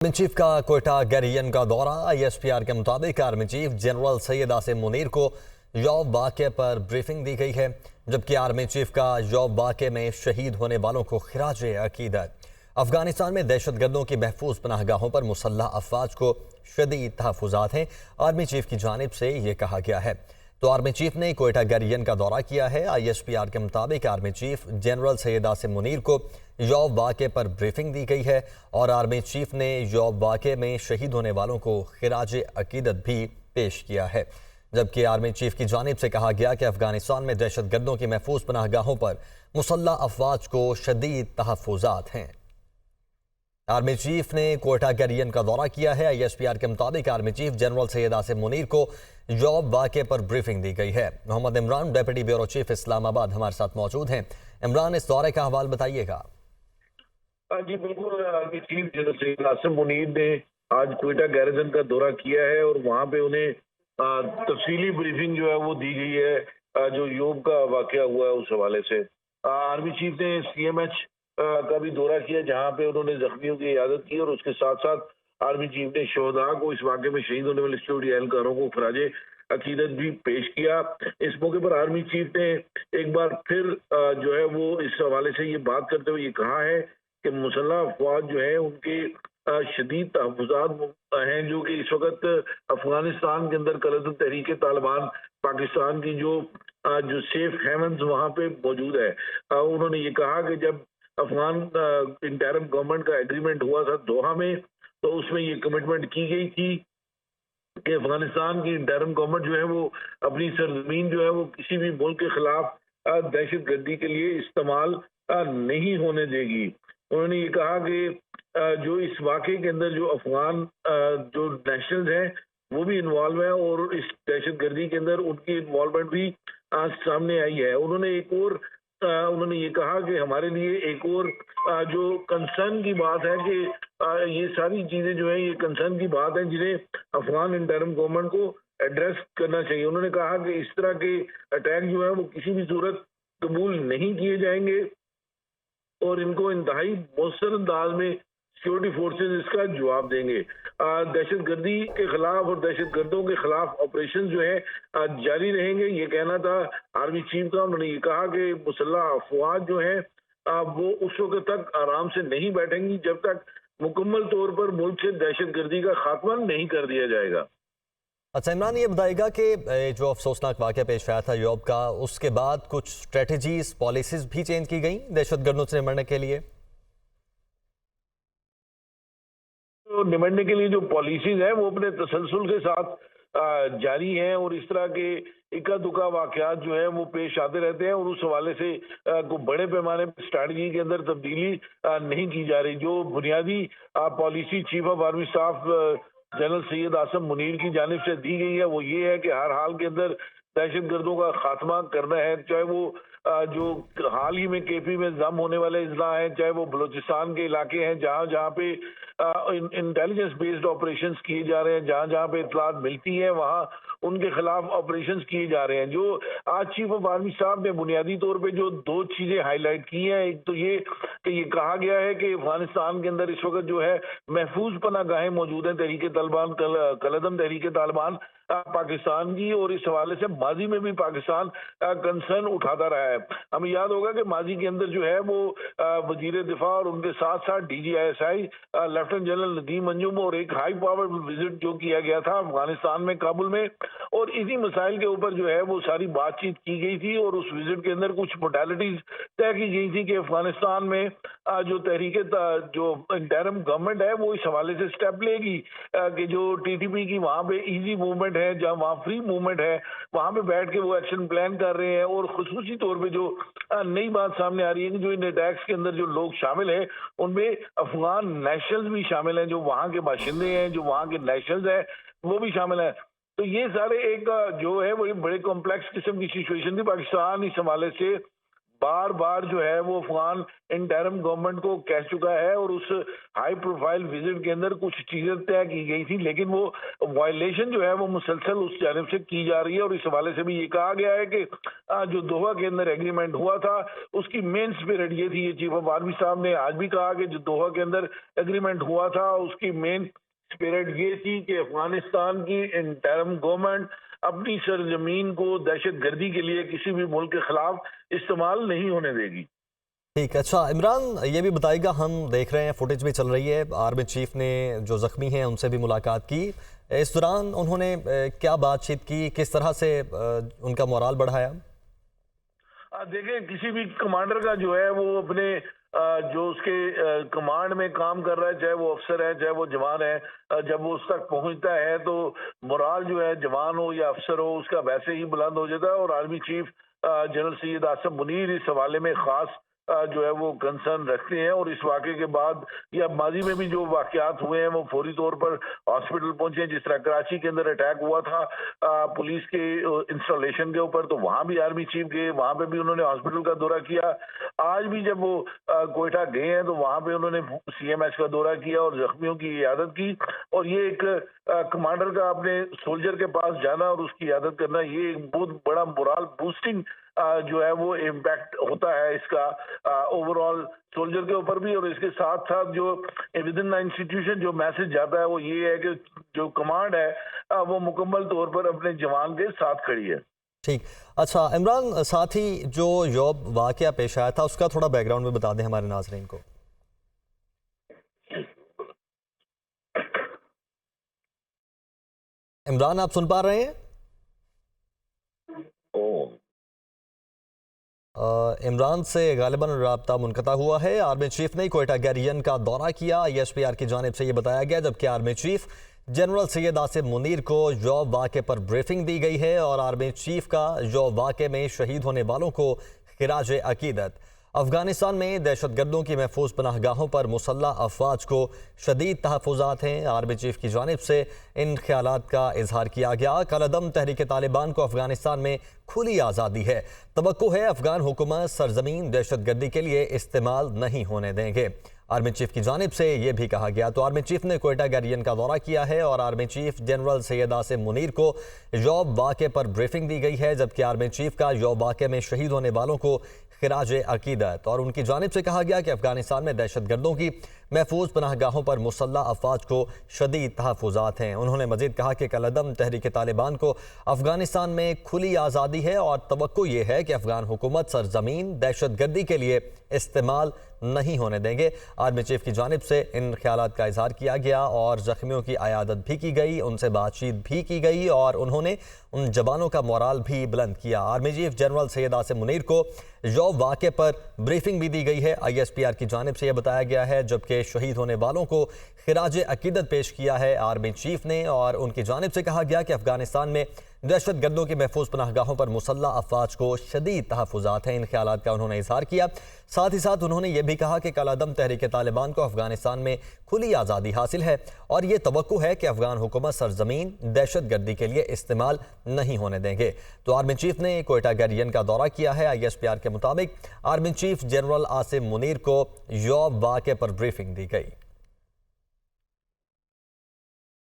Army chief का कोयटा गैरियन का दौरा। आईएसपीआर के मुताबिक army chief general Syed Asim Munir को यौम वाक़े पर ब्रीफिंग दी गई है, जबकि आर्मी चीफ का यौम वाक़े में शहीद होने वालों को खिराज अकीदत। अफगानिस्तान में दहशतगर्दों की महफूज पनाहगाहों पर मुसल्लह अफवाज को शदीद तहफ़्फ़ुज़ात हैं, आर्मी चीफ की जानिब से ये कहा गया है। तो आर्मी चीफ ने कोयटा गैरियन का दौरा किया है। आईएसपीआर के मुताबिक army chief general Syed Asim Munir को यौम वाक़े पर ब्रीफिंग दी गई है और आर्मी चीफ ने यौम वाक़े में शहीद होने वालों को खिराज अकीदत भी पेश किया है, जबकि आर्मी चीफ की जानिब से कहा गया कि अफगानिस्तान में दहशतगर्दों की महफूज पनाहगाहों पर मुसल्लह अफवाज को शदीद तहफ़्फ़ुज़ात हैं। आर्मी चीफ ने कोयटा गैरियन का दौरा किया है। आईएसपीआर के मुताबिक army chief general Syed Asim Munir को यौम वाक़े पर ब्रीफिंग दी गई है। Mohammad Imran, deputy bureau chief Islamabad, हमारे साथ मौजूद हैं। इमरान, इस दौरे का हवाल बताइएगा। जी बिल्कुल, army chief general Syed Asim Munir ने आज कोयटा गैरिजन का दौरा किया है और वहां पे उन्हें तफसीली ब्रीफिंग जो है वो दी गई है, जो यौम का वाकया हुआ है उस हवाले से। आर्मी चीफ ने सीएमएच का भी दौरा किया, जहां पे उन्होंने जख्मियों की इयादत की और उसके साथ साथ आर्मी चीफ ने शोहदा को, इस वाकये में शहीद होने वाले सिक्योरिटी एहलकारों को खराजे अकीदत भी पेश किया। इस मौके पर आर्मी चीफ ने एक बार फिर जो है वो इस हवाले से ये बात करते हुए ये कहा है कि मुसल्लह अफवाज जो है उनके शदीद तहफ़्फ़ुज़ात हैं, जो कि इस वक्त अफगानिस्तान के अंदर कलदम तहरीक तालिबान पाकिस्तान की जो सेफ हेवन्स वहाँ पे मौजूद है। उन्होंने ये कहा कि जब अफगान इंटरिम गवर्नमेंट का एग्रीमेंट हुआ था दोहा में, तो उसमें ये कमिटमेंट की गई थी कि अफगानिस्तान की इंटरिम गवर्नमेंट जो है वो अपनी सरजमीन जो है वो किसी भी मुल्क के खिलाफ दहशतगर्दी के लिए इस्तेमाल नहीं होने देगी। उन्होंने ये कहा कि जो इस वाक़े के अंदर जो अफगान जो नेशनल्स हैं वो भी इन्वॉल्व है और इस दहशतगर्दी के अंदर उनकी इन्वॉल्वमेंट भी आज सामने आई है। उन्होंने ये कहा कि हमारे लिए एक और जो कंसर्न की बात है कि ये सारी चीजें जो है ये कंसर्न की बात है जिन्हें अफगान इंटरिम गवर्नमेंट को एड्रेस करना चाहिए। उन्होंने कहा कि इस तरह के अटैक जो है वो किसी भी सूरत कबूल नहीं किए जाएंगे और इनको इंतहाई मौसर अंदाज में सिक्योरिटी फोर्सेज इसका जवाब देंगे। दहशतगर्दी के खिलाफ और दहशतगर्दों के खिलाफ ऑपरेशन जो है जारी रहेंगे, ये कहना था आर्मी चीफ का। उन्होंने ये कहा कि मुसल्लह अफवाज जो है वो उस वक्त तक आराम से नहीं बैठेंगी जब तक मुकम्मल तौर पर मुल्क से दहशतगर्दी का खात्मा नहीं कर दिया जाएगा। अच्छा इमरान, ये बताएगा कि जो अफसोसनाक वाक़या पेश आया था यौम का, उसके बाद कुछ स्ट्रेटजीज पॉलिसीज भी चेंज की गई दहशतगर्दों से निपटने के लिए? तो निपटने के लिए जो पॉलिसीज है वो अपने तसलसल के साथ जारी हैं और इस तरह के इक्का दुक्का वाकयात जो है वो पेश आते रहते हैं और उस हवाले से को बड़े पैमाने पर स्ट्रैटेजी के अंदर तब्दीली नहीं की जा रही। जो बुनियादी policy chief of army staff general Syed Asim Munir की जानिब से दी गई है वो ये है कि हर हाल के अंदर दहशतगर्दों का खात्मा करना है, चाहे वो जो हाल ही में केपी में जम होने वाले इजला हैं, चाहे वो बलूचिस्तान के इलाके हैं जहां जहां पे इंटेलिजेंस बेस्ड ऑपरेशंस किए जा रहे हैं, जहां जहां पे इतलात मिलती है वहां उनके खिलाफ ऑपरेशंस किए जा रहे हैं। जो आज चीफ ऑफ आर्मी स्टाफ ने बुनियादी तौर पे जो दो चीजें हाईलाइट की हैं, एक तो ये कि ये कहा गया है कि अफगानिस्तान के अंदर इस वक्त जो है महफूज पनाहगाहें मौजूद हैं तहरीक तालिबान कलदम तहरीक तालिबान पाकिस्तान की, और इस हवाले से माजी में भी पाकिस्तान कंसर्न उठाता रहा है। हमें याद होगा कि माजी के अंदर जो है वो वजीर दिफा और उनके साथ साथ DGISI lieutenant general Nadeem Anjum और एक हाई पावर विजिट जो किया गया था अफगानिस्तान में काबुल में, और इसी मसाइल के ऊपर जो है वो सारी बातचीत की गई थी और उस विजिट के अंदर कुछ मोडालिटीज तय की गई थी कि अफगानिस्तान में जो तहरीके जो इंटरिम गवर्नमेंट है वो इस हवाले से स्टेप लेगी कि जो TTP की वहां पे इजी मूवमेंट है, जहां वहां फ्री मूवमेंट है, वहां पे बैठ के वो एक्शन प्लान कर रहे हैं। और खुसूसी तौर पे जो नई बात सामने आ रही है कि जो इन अटैक्स के अंदर जो लोग शामिल हैं उनमें अफगान नेशनल्स भी शामिल हैं, जो वहां के बाशिंदे हैं, जो वहां के नेशनल्स हैं वो भी शामिल हैं। तो ये सारे एक जो है वो बड़े कॉम्प्लेक्स किस्म की सिचुएशन थी। पाकिस्तान इस हवाले से बार बार जो है वो अफगान इंटरिम गवर्नमेंट को कह चुका है और उस हाई प्रोफाइल विजिट के अंदर कुछ चीजें तय की गई थी, लेकिन वो वायलेशन जो है वो मुसलसल उस जानिब से की जा रही है। और इस हवाले से भी ये कहा गया है कि जो दोहा के अंदर एग्रीमेंट हुआ था उसकी मेन स्पिरिट ये थी। ये चीफ ऑफ आर्मी साहब ने आज भी कहा कि जो दोहा के अंदर एग्रीमेंट हुआ था उसकी मेन स्पिरिट ये थी कि अफगानिस्तान की इंटरिम गवर्नमेंट अपनी सरजमीन को दहशतगर्दी के लिए किसी भी मुल्क के खिलाफ इस्तेमाल नहीं होने देगी। ठीक, अच्छा इमरान ये भी बताइएगा, हम देख रहे हैं फुटेज भी चल रही है, आर्मी चीफ ने जो जख्मी हैं उनसे भी मुलाकात की, इस दौरान उन्होंने क्या बातचीत की, किस तरह से उनका मोराल बढ़ाया? देखिए, किसी भी कमांडर का जो है वो अपने जो उसके कमांड में काम कर रहा है, चाहे वो अफसर है चाहे वो जवान है, जब वो उस तक पहुंचता है तो मोराल जो है जवान हो या अफसर हो उसका वैसे ही बुलंद हो जाता है। और army chief general Syed Asim Munir इस हवाले में खास जो है वो कंसर्न रखते हैं। और इस वाक़े के बाद या माजी में भी जो वाक़यात हुए हैं वो फौरी तौर पर हॉस्पिटल पहुंचे। जिस तरह कराची के अंदर अटैक हुआ था पुलिस के इंस्टॉलेशन के ऊपर, तो वहां भी आर्मी चीफ गए, वहां पे भी उन्होंने हॉस्पिटल का दौरा किया। आज भी जब वो कोयटा गए हैं तो वहां पे उन्होंने CMH का दौरा किया और जख्मियों की इयादत की। और ये एक कमांडर का अपने सोल्जर के पास जाना और उसकी इयादत करना, ये एक बहुत बड़ा मोरल बूस्टिंग जो है वो इम्पैक्ट होता है इसका ओवरऑल सोल्जर के ऊपर भी। और इसके साथ साथ जो विद इन द इंस्टीट्यूशन जो मैसेज जाता है वो ये है कि जो कमांड है वो मुकम्मल तौर पर अपने जवान के साथ खड़ी है। ठीक, अच्छा इमरान, साथ ही जो यौब वाक़या पेश आया था उसका थोड़ा बैकग्राउंड में बता दें हमारे नाज़रीन को। इमरान, आप सुन पा रहे हैं? इमरान से गालिबन राब्ता मुनक़ता हुआ है। आर्मी चीफ ने कोयटा गैरियन का दौरा किया, ISPR की जानिब से ये बताया गया, जबकि army chief general Syed Asim Munir को यौब वाक़े पर ब्रीफिंग दी गई है और आर्मी चीफ का यौब वाक़े में शहीद होने वालों को खिराज अकीदत। अफगानिस्तान में दहशतगर्दों की महफूज पनाहगाहों पर मुसल्लह अफवाज को शदीद तहफ़्फ़ुज़ात हैं। आर्मी चीफ की जानिब से इन ख्यालात का इजहार किया गया। कलअदम तहरीक तालिबान को अफगानिस्तान में खुली आज़ादी है, तवक्को है अफगान हुकूमत सरजमीन दहशतगर्दी के लिए इस्तेमाल नहीं होने देंगे। आर्मी चीफ की जानिब से यह भी कहा गया। तो आर्मी चीफ ने कोयटा गैरियन का दौरा किया है और army chief general Syed Asim Munir को यौब वाक़े पर ब्रीफिंग दी गई है, जबकि आर्मी चीफ का यौब वाक़े में शहीद होने वालों को खिराज अकीदत। और उनकी जानिब से कहा गया कि अफगानिस्तान में दहशतगर्दों की महफूज पनाहगाहों पर मुसल्लह अफवाज को शदीद तहफ़्फ़ुज़ात हैं। उन्होंने मज़ीद कहा कि कलअदम तहरीक तालिबान को अफगानिस्तान में खुली आज़ादी है और तवक्को ये है कि अफगान हुकूमत सरजमीन दहशतगर्दी के लिए इस्तेमाल नहीं होने देंगे। आर्मी चीफ की जानिब से इन ख्यालात का इजहार किया गया और जख्मियों की अयादत भी की गई, उनसे बातचीत भी की गई और उन्होंने उन जवानों का मोराल भी बुलंद किया। Army chief general Syed Asim Munir को यौब वाक़े पर ब्रीफिंग भी दी गई है, ISPR की जानिब से यह बताया गया है, जबकि शहीद होने वालों को खिराज अकीदत पेश किया है आर्मी चीफ ने। और उनकी जानिब से कहा गया कि अफगानिस्तान में दहशतगर्दों की महफूज पनाहगाहों पर मुसल्लह अफवाज को शदीद तहफ़्फ़ुज़ात हैं। इन ख्यालात का उन्होंने इजहार किया। साथ ही साथ उन्होंने ये भी कहा कि कलअदम तहरीक तालिबान को अफगानिस्तान में खुली आज़ादी हासिल है और ये तवक्को है कि अफगान हुकूमत सरजमीन दहशतगर्दी के लिए इस्तेमाल नहीं होने देंगे। तो आर्मी चीफ ने कोयटा गैरियन का दौरा किया है। ISPR के मुताबिक army chief general Asim Munir को यौब वाक़े पर ब्रीफिंग दी गई।